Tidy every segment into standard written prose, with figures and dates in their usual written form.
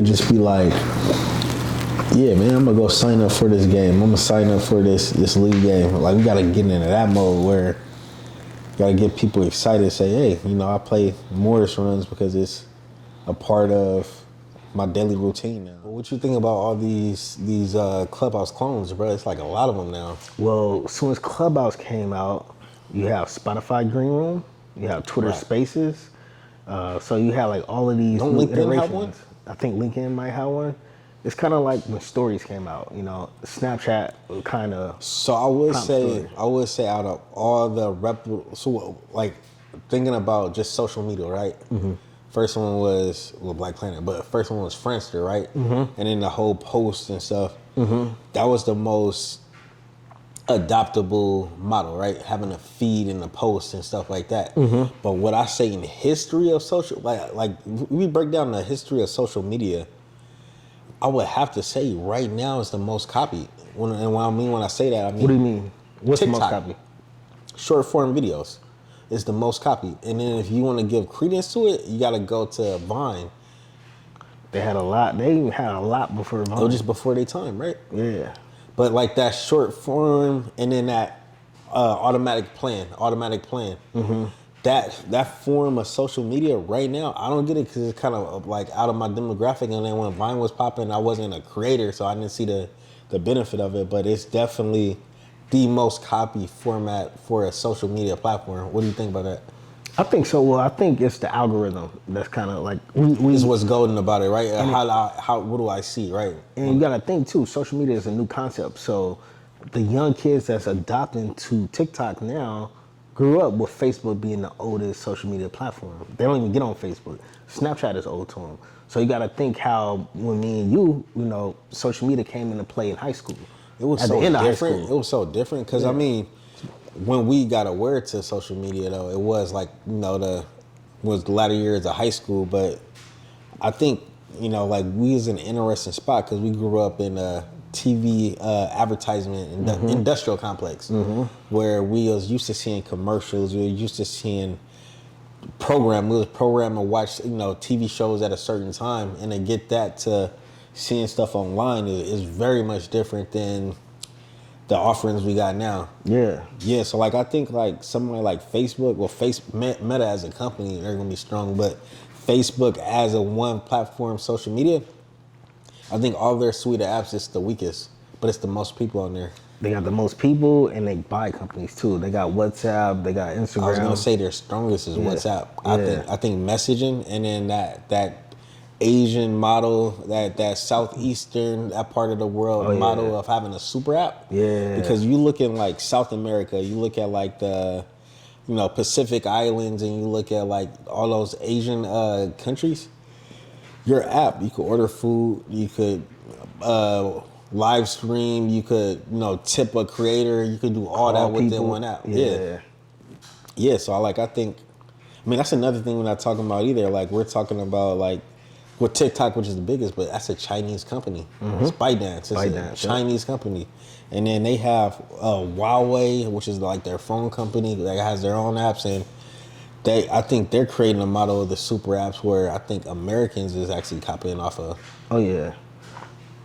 could just be like, yeah, man, I'm gonna go sign up for this game. I'm gonna sign up for this league game. Like, we gotta get into that mode where you gotta get people excited. Say, hey, you know, I play Morris runs because it's a part of my daily routine now. What you think about all these Clubhouse clones, bro? It's like a lot of them now. Well, as soon as Clubhouse came out, you have Spotify Green Room, you have Twitter Spaces. So you have like all of these Don't new LinkedIn iterations. have one? I think LinkedIn might have one. It's kind of like when stories came out, you know, Snapchat kind of. So I would say out of all the like thinking about just social media, right? Mm-hmm. First one was Black Planet, but first one was Friendster, right? Mm-hmm. And then the whole post and stuff. Mm-hmm. That was the most adoptable model, right? Having a feed and a post and stuff like that. Mm-hmm. But what I say in the history of social, like we break down the history of social media, I would have to say right now is the most copied. When I say that, I mean, What do you mean? What's TikTok, the most copied? Short form videos is the most copied. And then if you want to give credence to it, you got to go to Vine. They had a lot. They even had a lot before Vine. It was just before their time, right? Yeah. But like that short form and then that automatic plan. Mm-hmm. That form of social media right now, I don't get it because it's kind of like out of my demographic. And then when Vine was popping, I wasn't a creator, so I didn't see the benefit of it. But it's definitely the most copied format for a social media platform. What do you think about that? I think so. Well, I think it's the algorithm that's kind of like This is what's golden about it, right? What do I see, right? And you got to think too. Social media is a new concept, so the young kids that's adopting to TikTok now grew up with Facebook being the oldest social media platform. They don't even get on Facebook. Snapchat is old to them. So you got to think how when me and you know, social media came into play in high school. It was so different. It was so different because I mean, when we got aware to social media though, it was like, you know, was the latter years of high school. But I think, you know, like we was in an interesting spot because we grew up in a TV advertisement industrial complex where we was used to seeing commercials. We were used to seeing we was programmed to watch, you know, TV shows at a certain time, and to get that to seeing stuff online is very much different than the offerings we got now. Yeah. So like I think like somewhere like Facebook, Meta as a company, they're gonna be strong, but Facebook as a one platform social media, I think all their suite of apps is the weakest, but it's the most people on there. They got the most people, and they buy companies too. They got WhatsApp, they got Instagram. I was gonna say their strongest is WhatsApp. I think messaging, and then that Asian model, that southeastern, that part of the world model of having a super app. Yeah. Because you look in like South America, you look at like the, you know, Pacific Islands, and you look at like all those Asian countries. Your app, you could order food, you could live stream, you could, you know, tip a creator, you could do all that within one app. Yeah. So I think, I mean, that's another thing we're not talking about either. Like we're talking about like with TikTok, which is the biggest, but that's a Chinese company. It's ByteDance. It's a Chinese company. And then they have Huawei, which is like their phone company that has their own apps, and I think they're creating a model of the super apps where I think Americans is actually copying off of. Oh yeah.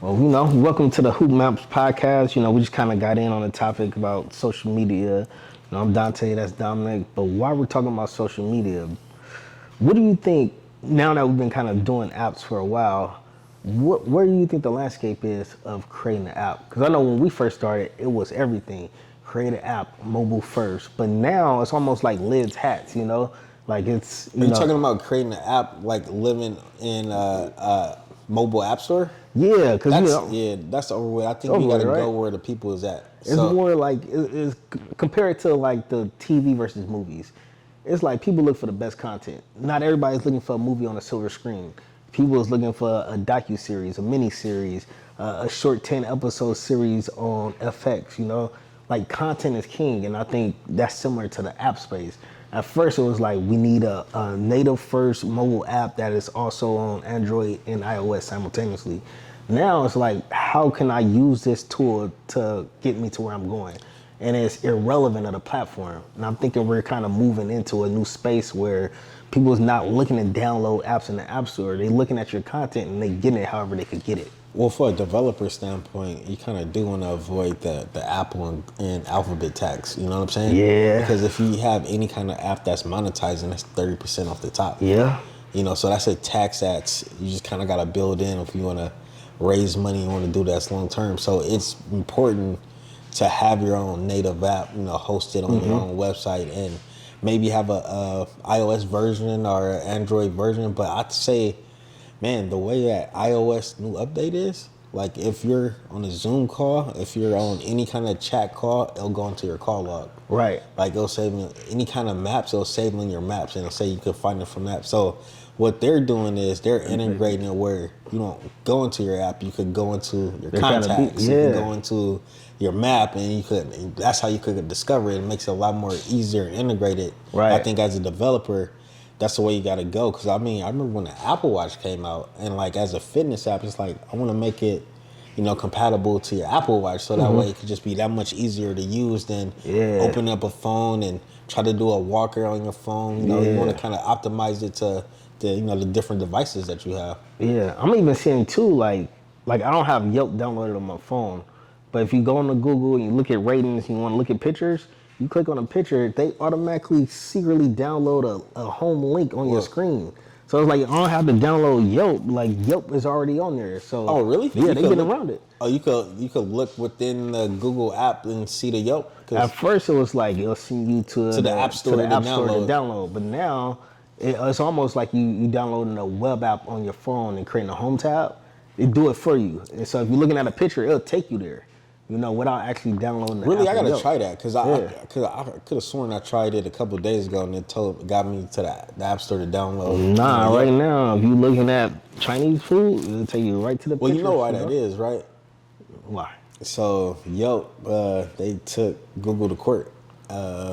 Well, you know, welcome to the Hoopmaps podcast. You know, we just kind of got in on the topic about social media. You know, I'm Dante, that's Dominic. But while we're talking about social media, what do you think, now that we've been kind of doing apps for a while, where do you think the landscape is of creating an app? Because I know when we first started, it was everything. Create an app, mobile first. But now it's almost like lids hats, you know? Like it's, Are you talking about creating an app like living in a mobile app store? Yeah, because that's over with. I think we gotta go where the people is at. It's more like it's compared to like the TV versus movies. It's like people look for the best content. Not everybody's looking for a movie on a silver screen. People is looking for a docu-series, a mini-series, a short 10-episode series on FX, you know? Like content is king, and I think that's similar to the app space. At first it was like we need a native first mobile app that is also on Android and iOS simultaneously. Now it's like, how can I use this tool to get me to where I'm going? And it's irrelevant of the platform. And I'm thinking we're kind of moving into a new space where people's not looking to download apps in the App Store. They looking at your content and they getting it however they could get it. Well, for a developer standpoint, you kind of do want to avoid the Apple and alphabet tax. You know what I'm saying? Yeah. Because if you have any kind of app that's monetizing, that's 30% off the top. Yeah. You know, so that's a tax that you just kind of got to build in if you want to raise money and want to do that long term. So it's important to have your own native app, you know, hosted on your own website, and maybe have a iOS version or an Android version. But I'd say, man, the way that iOS new update is, like if you're on a Zoom call, if you're on any kind of chat call, it'll go into your call log. Right. Like it'll save any kind of maps, it'll save in your maps, and it'll say you can find it from that. So what they're doing is they're integrating it where you don't go into your app, you could go into your contacts, you can go into your map, and that's how you could discover it. It makes it a lot more easier and integrated. Right. I think as a developer, that's the way you got to go. Because I mean, I remember when the Apple Watch came out, and like as a fitness app, it's like I want to make it, you know, compatible to your Apple Watch, so that way it could just be that much easier to use than opening up a phone and try to do a walker on your phone. You know, you want to kind of optimize it to the different devices that you have. Yeah, I'm even seeing too, like I don't have Yelp downloaded on my phone, but if you go into Google and you look at ratings and you want to look at pictures, you click on a picture, they automatically secretly download a home link on your screen. So it's like I don't have to download Yelp. Like Yelp is already on there. So oh really? Yeah, they get around it. Oh, you could look within the Google app and see the Yelp. At first it was like it'll send you to the App Store to download, but now it's almost like you downloading a web app on your phone and creating a home tab. It do it for you. And so if you're looking at a picture, it'll take you there, you know, without actually downloading the really, app. I gotta try that because I could have sworn I tried it a couple of days ago and it got me to the App Store to download. Nah, right now, if you're looking at Chinese food, it'll take you right to the picture. Well, you know why that is, right? Why? So Yelp, they took Google to court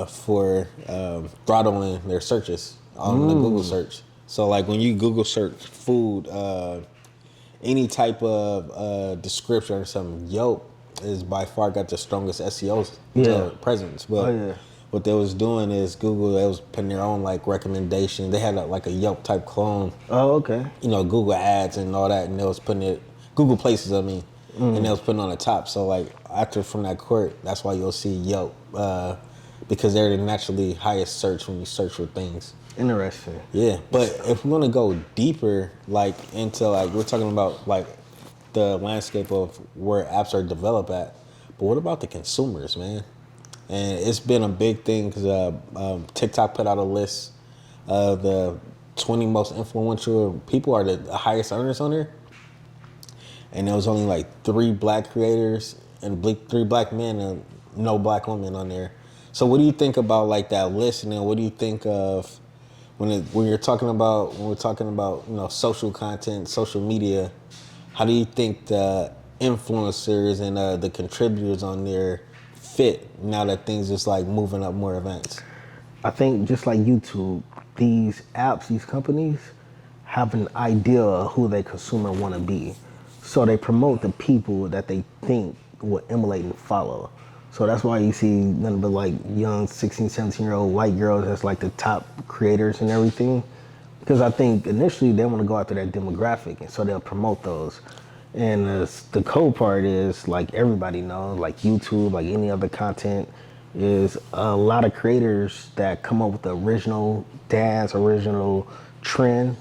for throttling their searches on the Google search. So like when you Google search food, any type of description or something, Yelp is by far got the strongest SEO presence. But what they was doing is Google, they was putting their own like recommendation. They had like a Yelp type clone. Oh, okay. You know, Google Ads and all that, and they was putting it, Google Places, I mean, and they was putting on the top. So like after from that court, that's why you'll see Yelp, because they're the naturally highest search when you search for things. Interesting. Yeah, but if we want to go deeper, like into like we're talking about like the landscape of where apps are developed at, but what about the consumers, man? And it's been a big thing because TikTok put out a list of the 20 most influential people are the highest earners on there, and there was only like 3 black creators and 3 black men and no black women on there. So what do you think about like that list, and then what do you think of when we're talking about you know social content, social media? How do you think the influencers and the contributors on there fit now that things just like moving up more events? I think just like YouTube, these apps, these companies have an idea of who their consumer want to be. So they promote the people that they think will emulate and follow. So that's why you see nothing but like young 16, 17-year-old white girls as like the top creators and everything. Because I think initially they want to go after that demographic, and so they'll promote those. And the cool part is, like everybody knows, like YouTube, like any other content, is a lot of creators that come up with the original dance, original trend.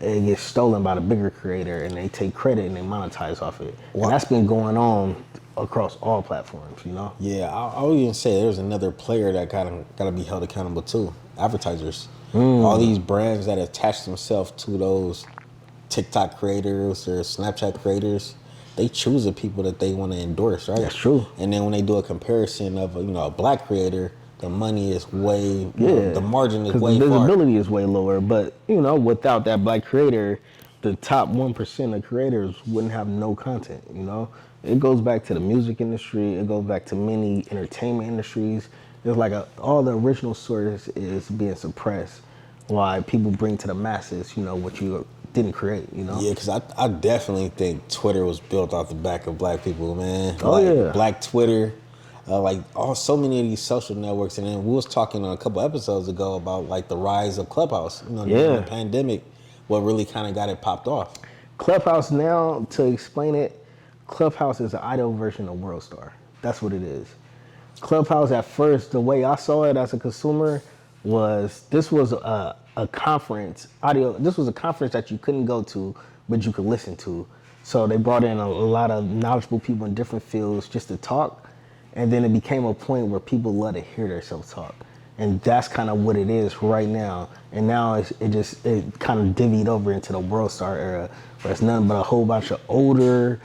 It gets stolen by the bigger creator, and they take credit and they monetize off it. Wow. And that's been going on across all platforms, you know? Yeah, I would even say there's another player that gotta be held accountable too. Advertisers. All these brands that attach themselves to those TikTok creators or Snapchat creators, they choose the people that they want to endorse, right? That's true. And then when they do a comparison of a black creator, the money is way, the margin is way far. The visibility far. is way lower, but without that black creator, the top 1% of creators wouldn't have no content, you know? It goes back to the music industry, it goes back to many entertainment industries. It's like all the original source is being suppressed, why people bring to the masses, what you didn't create, Yeah, because I definitely think Twitter was built off the back of black people, man. Oh, yeah. Black Twitter, like so many of these social networks, and then we was talking a couple episodes ago about like the rise of Clubhouse. You know, during the pandemic, what really kind of got it popped off. Clubhouse now, to explain it, Clubhouse is an idle version of WorldStar. That's what it is. Clubhouse at first, the way I saw it as a consumer was this was a conference, audio, this was a conference that you couldn't go to, but you could listen to. So they brought in a lot of knowledgeable people in different fields just to talk. And then it became a point where people love to hear themselves talk. And that's kind of what it is right now. And now it kind of divvied over into the WorldStar era, where it's nothing but a whole bunch of older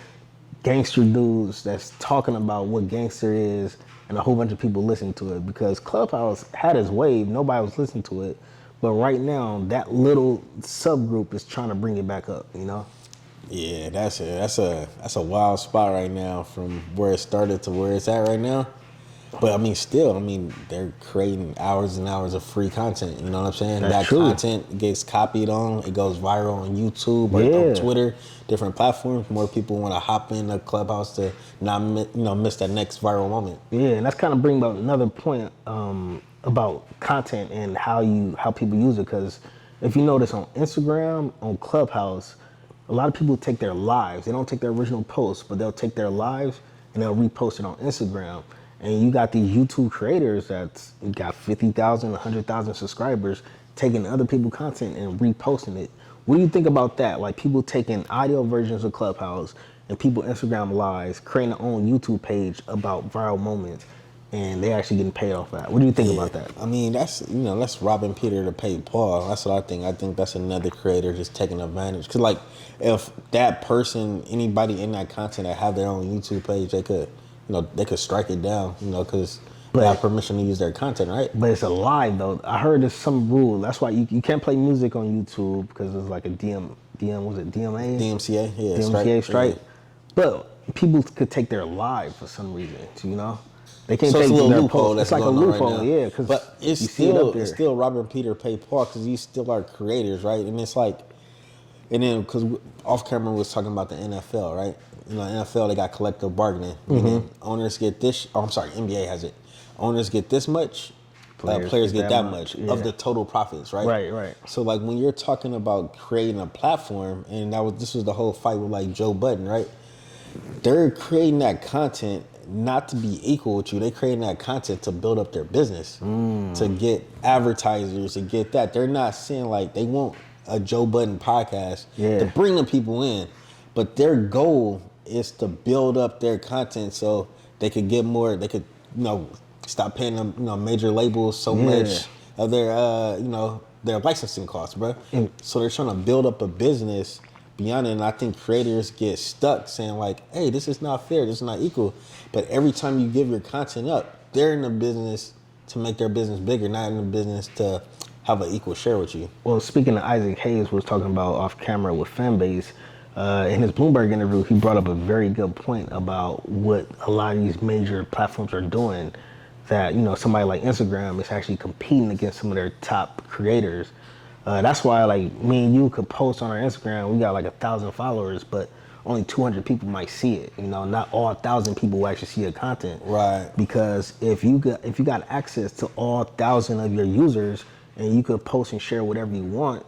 gangster dudes that's talking about what gangster is, and a whole bunch of people listen to it, because Clubhouse had its wave, nobody was listening to it. But right now, that little subgroup is trying to bring it back up, you know? Yeah, that's a wild spot right now from where it started to where it's at right now. But I mean, still, they're creating hours and hours of free content. You know what I'm saying? That's true. Content gets copied on, it goes viral on YouTube or on Twitter, different platforms. More people want to hop in the Clubhouse to not miss that next viral moment. Yeah, and that's kind of bring about another point about content and how people use it. Because if you notice on Instagram, on Clubhouse, a lot of people take their lives. They don't take their original posts, but they'll take their lives and they'll repost it on Instagram. And you got these YouTube creators that's got 50,000, 100,000 subscribers taking other people's content and reposting it. What do you think about that? Like people taking audio versions of Clubhouse and people Instagram lives, creating their own YouTube page about viral moments, and they actually getting paid off that. What do you think about that? I mean, that's robbing Peter to pay Paul. That's what I think. I think that's another creator just taking advantage. Cause like if that person, anybody in that content that have their own YouTube page, they could strike it down, cause they have permission to use their content, right? But it's a lie though. I heard there's some rule. That's why you can't play music on YouTube because it's like a was it DMA? DMCA, yeah. DMCA strike. Yeah. But people could take their live for some reason, you know? They can't so take it's a little their loophole. It's like a loophole, right, yeah. But it's still robbing Peter pay Paul, because you still are creators, right? And it's like, and then because off camera we was talking about the NFL, right? NFL, they got collective bargaining. Meaning owners get this. Oh, I'm sorry, NBA has it. Owners get this much. Players get that much of the total profits, right? Right. So like when you're talking about creating a platform, and this was the whole fight with like Joe Budden, right? They're creating that content not to be equal with you. They're creating that content to build up their business, to get advertisers, to get that. They're not saying like they want a Joe Budden podcast to bring the people in, but their goal is to build up their content so they could get more. They could, stop paying them, major labels so much of their licensing costs, bro. So they're trying to build up a business beyond it. And I think creators get stuck saying like, hey, this is not fair, this is not equal. But every time you give your content up, they're in the business to make their business bigger, not in the business to have an equal share with you. Well, speaking of Isaac Hayes was talking about off camera with Fanbase, in his Bloomberg interview, he brought up a very good point about what a lot of these major platforms are doing, that, somebody like Instagram is actually competing against some of their top creators. That's why, like, me and you could post on our Instagram. We got like 1,000 followers, but only 200 people might see it. Not all 1,000 people will actually see your content. Right. Because if you got access to all 1,000 of your users and you could post and share whatever you want,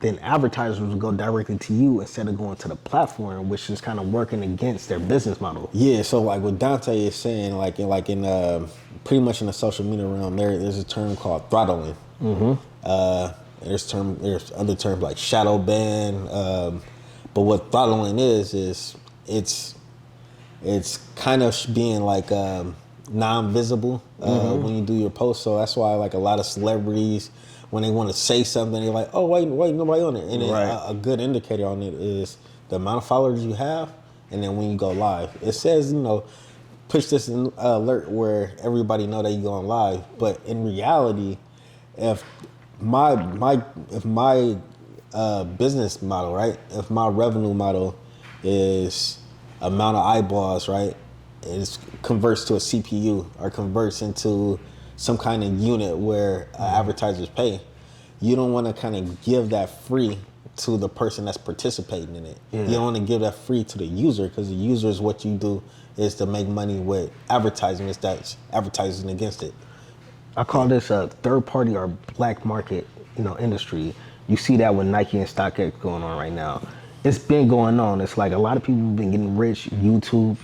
then advertisers will go directly to you instead of going to the platform, which is kind of working against their business model. Yeah. So like what Dante is saying, like in pretty much in the social media realm, there's a term called throttling. There's other terms like shadow ban, but what throttling is it's kind of being like non-visible when you do your post. So that's why like a lot of celebrities, when they want to say something, they're like, oh wait, nobody on it. And then a good indicator on it is the amount of followers you have, and then when you go live, it says push this alert where everybody know that you're going live. But in reality, if my business model, right? If my revenue model is amount of eyeballs, right? It converts to a CPU or converts into some kind of unit where advertisers pay. You don't want to kind of give that free to the person that's participating in it. Yeah. You don't want to give that free to the user, because the user is what you do is to make money with advertisements that's advertising against it. I call this a third party or black market, industry. You see that with Nike and StockX going on right now. It's been going on. It's like a lot of people have been getting rich. YouTube,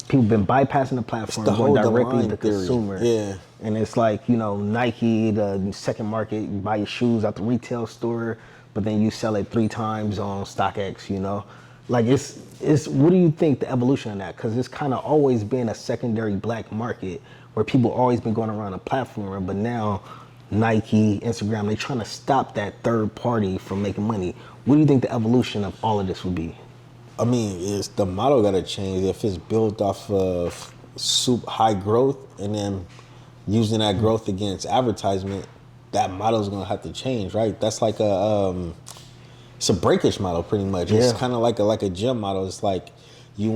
people been bypassing the platform, the going whole directly to line the theory. consumer. Yeah. And it's like, Nike, the second market, you buy your shoes at the retail store, but then you sell it 3 times on StockX. Like it's what do you think the evolution of that? Because it's kind of always been a secondary black market where people always been going around a platform, but now Nike, Instagram, they trying to stop that third party from making money. What do you think the evolution of all of this would be? I mean, it's the model got to change. If it's built off of high growth and then using that growth against advertisement, that model is gonna have to change, right? That's like it's a breakage model, pretty much. Yeah. It's kind of like a gym model. It's like you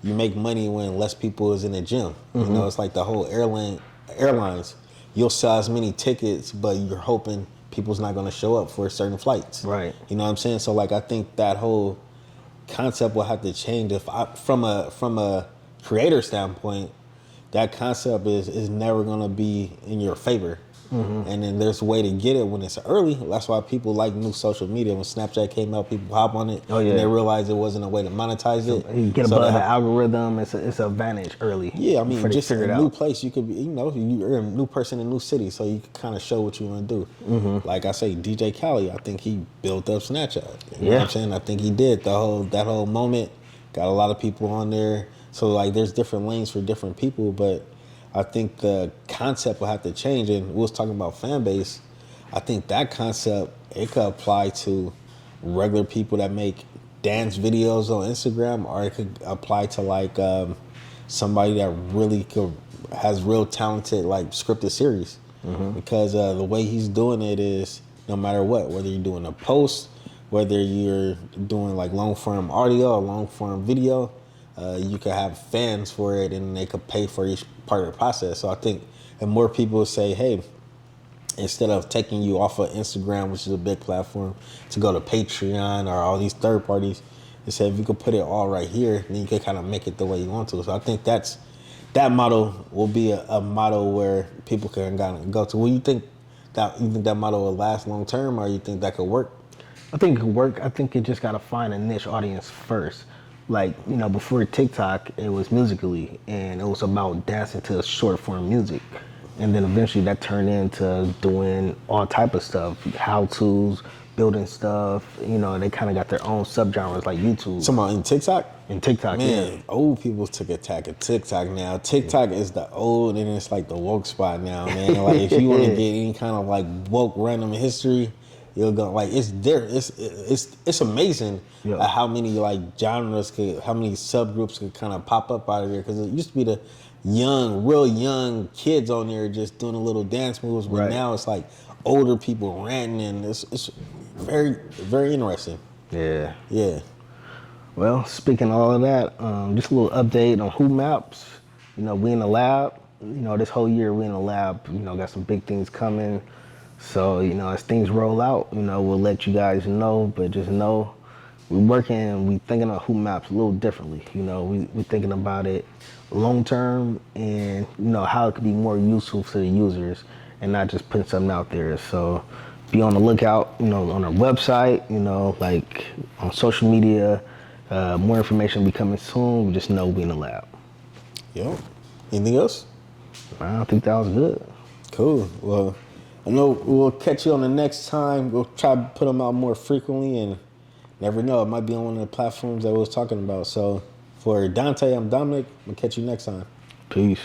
make money when less people is in the gym. It's like the whole airlines. You'll sell as many tickets, but you're hoping people's not gonna show up for certain flights. Right. You know what I'm saying? So like, I think that whole concept will have to change. From a creator standpoint, that concept is never gonna be in your favor. And then there's a way to get it when it's early. That's why people like new social media. When Snapchat came out, people hop on it, and they realized it wasn't a way to monetize it. You get above the algorithm. It's a advantage early. Yeah, I mean, just a new place. You could be, you're a new person in a new city, so you can kind of show what you want to do. Like I say, DJ Khaled, I think he built up Snapchat. You know what I'm saying? I think he did that whole moment. Got a lot of people on there. So like, there's different lanes for different people, but I think the concept will have to change. And we was talking about fan base. I think that concept, it could apply to regular people that make dance videos on Instagram, or it could apply to like somebody that really has real talented like scripted series. Because the way he's doing it is, no matter what, whether you're doing a post, whether you're doing like long form audio or long form video, you could have fans for it, and they could pay for each part of the process. So I think if more people say, hey, instead of taking you off of Instagram, which is a big platform, to go to Patreon or all these third parties, they say if you could put it all right here, then you could kind of make it the way you want to. So I think that model will be a model where people can kind of go to. Well, you think that model will last long term, or you think that could work? I think it could work. I think it just got to find a niche audience first. Like, before TikTok, it was Musical.ly, and it was about dancing to short form music. And then eventually that turned into doing all type of stuff, how-tos, building stuff. They kind of got their own subgenres like YouTube. Talking about in TikTok? In TikTok, Man, yeah. old people took attack of TikTok now. TikTok is the old, and it's like the woke spot now, man. Like, if you want to get any kind of like woke random history, you'll go, like, it's there. It's amazing how many like genres how many subgroups could kind of pop up out of there. Because it used to be the real young kids on there just doing a little dance moves, but now it's like older people ranting, and it's very, very interesting. Yeah. Yeah. Well, speaking of all of that, just a little update on Hoopmaps. We in the lab. This whole year we in the lab. Got some big things coming. So, as things roll out, we'll let you guys know. But just know, we're working, we thinking of Hoopmaps a little differently. We're thinking about it long term, and how it could be more useful to the users, and not just putting something out there. So, be on the lookout. On our website. Like on social media. More information will be coming soon. We just know we're in the lab. Yep. Anything else? I think that was good. Cool. Well, I know we'll catch you on the next time. We'll try to put them out more frequently, and never know, it might be on one of the platforms that we was talking about. So for Dante, I'm Dominic. We'll catch you next time. Peace.